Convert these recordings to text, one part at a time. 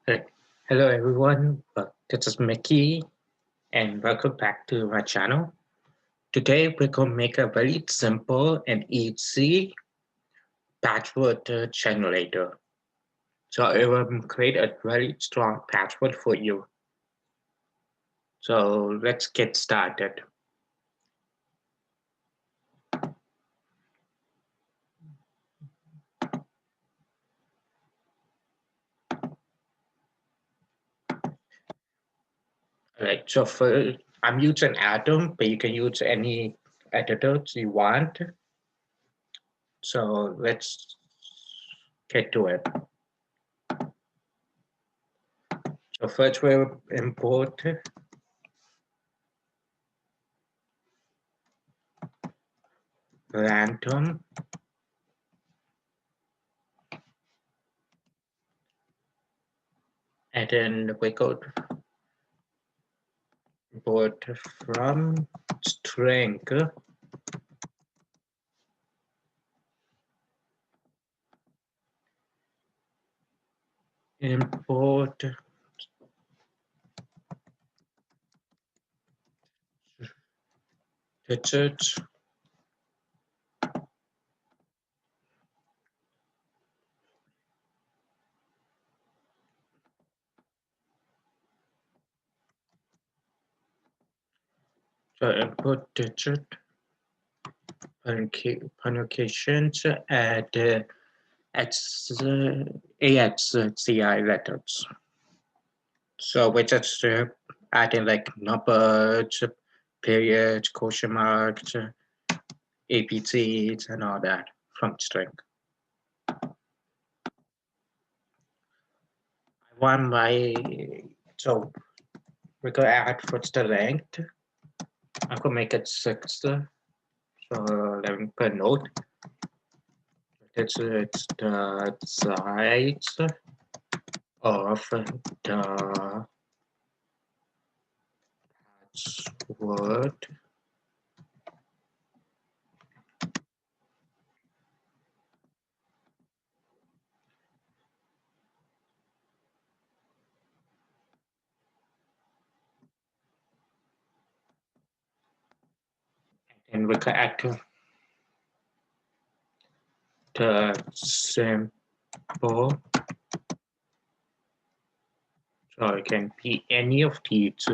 Hey, hello everyone, this is Micky and welcome back to my channel. Today we're going to make a very simple and easy password generator. So it will create a very strong password for you. So let's get started. Alright, so I'm using Atom, but you can use any editors you want. So let's get to it. So first we'll import random and then we go import from string import digits so input digit punctuations at AXCI letters. So we just adding like numbers, periods, question marks, APCs, and all that from string. I want my so we go add first the length. I'm gonna make it 6. So 11 per node. It's the size of the password and we can add the symbol. So it can be any of these.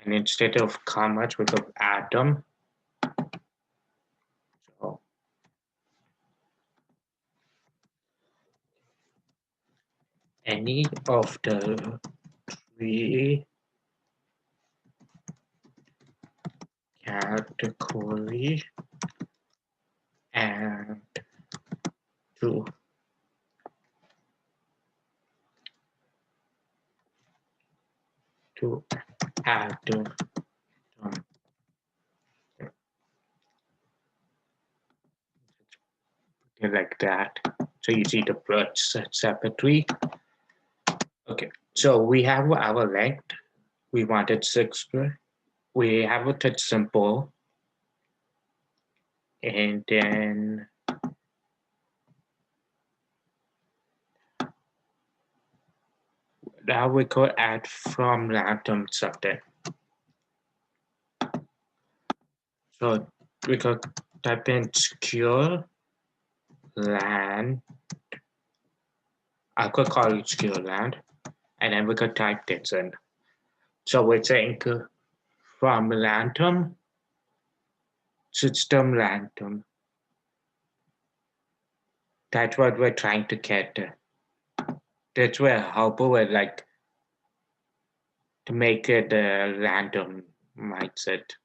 And instead of commas, we go atom. So any of the 3 category and 2 to add like that. So you see the birds separately. Okay, so we have our length. We wanted 6. We have a touch symbol. And then now we could add from random something. So we could type in secure land. I could call it secure land. And then we could type this in. So we're saying from random, system random. That's what we're trying to get. That's where helper would like to make it a random mindset.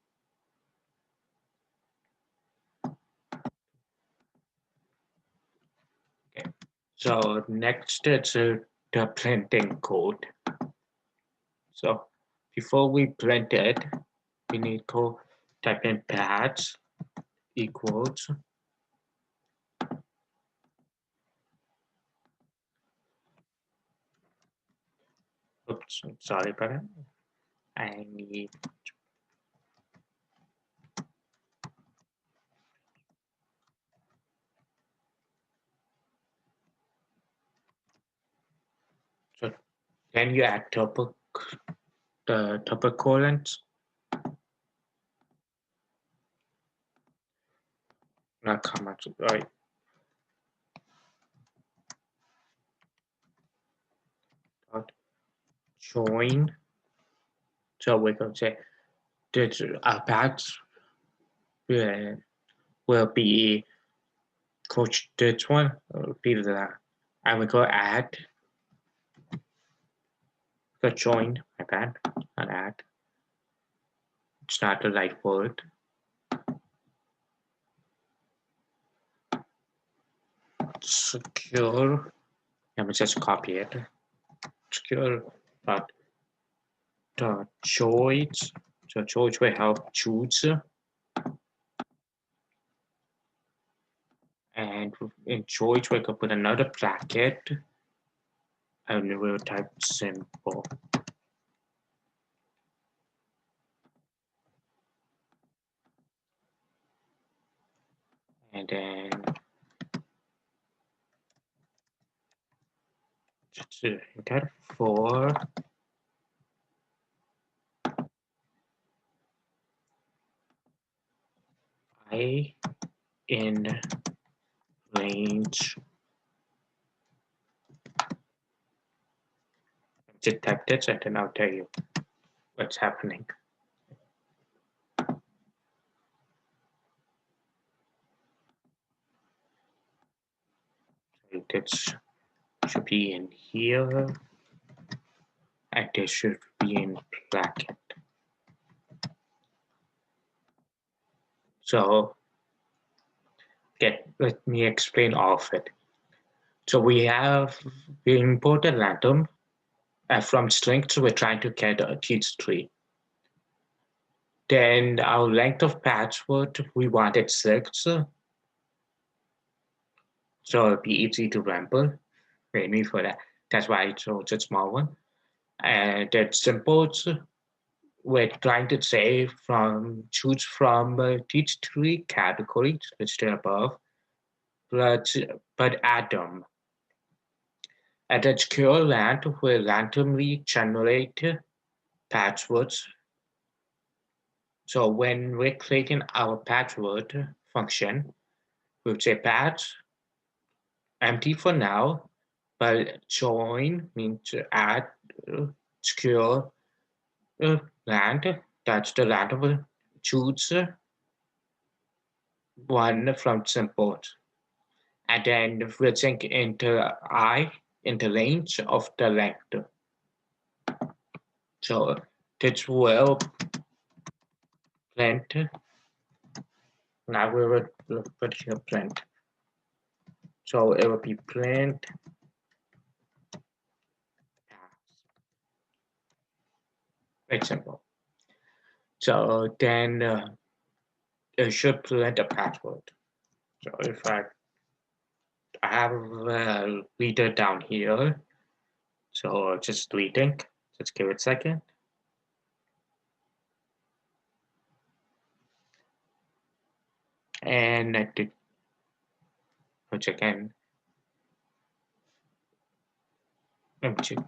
Okay. So next is the printing code. So before we print it, we need to type in paths equals oops, sorry about it. I need So then you add the tuberculins. Not comments, right? Dot join. So we're going to say that our paths will, will be coach this one, will be the, and we go add, go join, my bad, not add. It's not the right word. Secure. Let me just copy it. Secure dot choice. So choice will help choose. And in choice, we could put another bracket and we'll type simple. And then just enter for I in range. Just type this and then I'll tell you what's happening. So this should be in here and this should be in bracket. So let me explain all of it. So we imported random from strings. We're trying to get a teach tree. Then our length of password, we wanted 6. So it'll be easy to remember. Mainly for that. That's why it's also a small one. And that's simple. We're trying to say choose from teach tree categories listed above, but add them. And the secure land will randomly generate passwords. So when we're creating our password function, we'll say path empty for now, but join means to add secure land. That's the random choose one from simple. And then we'll think into I in the range of the length. So this will print. Now we will put here print. So it will be print. Very simple. So then it should print a password. So if I have a reader down here, so just reading, just give it a second. And which again, let me check.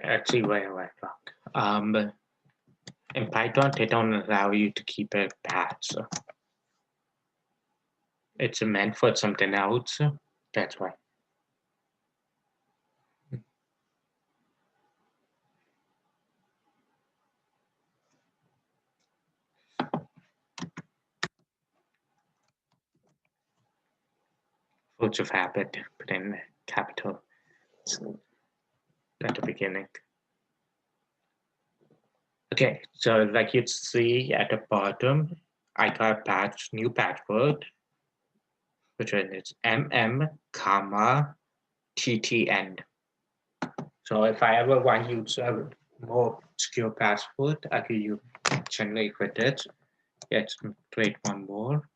Actually, wait. In Python, they don't allow you to keep a patch. So it's meant for something else. That's why. Force of habit, put in capital at the beginning. Okay, so like you see at the bottom, I got a patch, new password, which is comma TTN. So if I ever want to use a more obscure password, I can use generate with it. Let's create one more.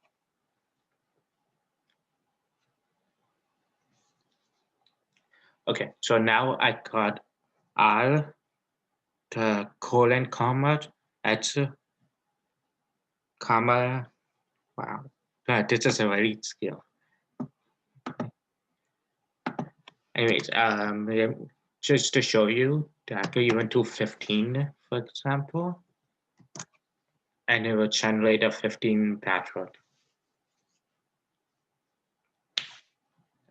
Okay, so now I got R, the colon comma, H, comma. Wow, this is a very skill. Anyways, just to show you that I could even do 15, for example, and it will generate a 15 password.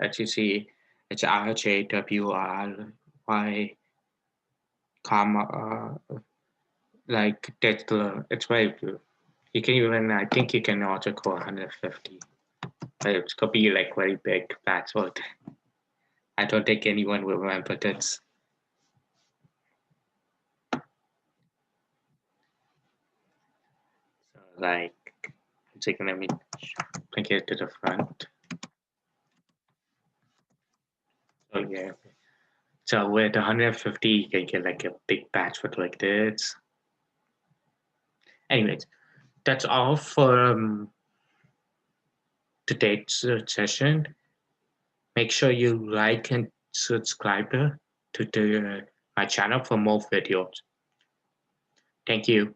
As you see, it's RJWRY, comma, like that's it's very good. You can even, I think you can also call 150, but it could be like very big password. I don't think anyone will remember this. So like, let me bring it to the front. So yeah. So with 150, you can get like a big password like this. Anyways, that's all for today's session. Make sure you like and subscribe to my channel for more videos. Thank you.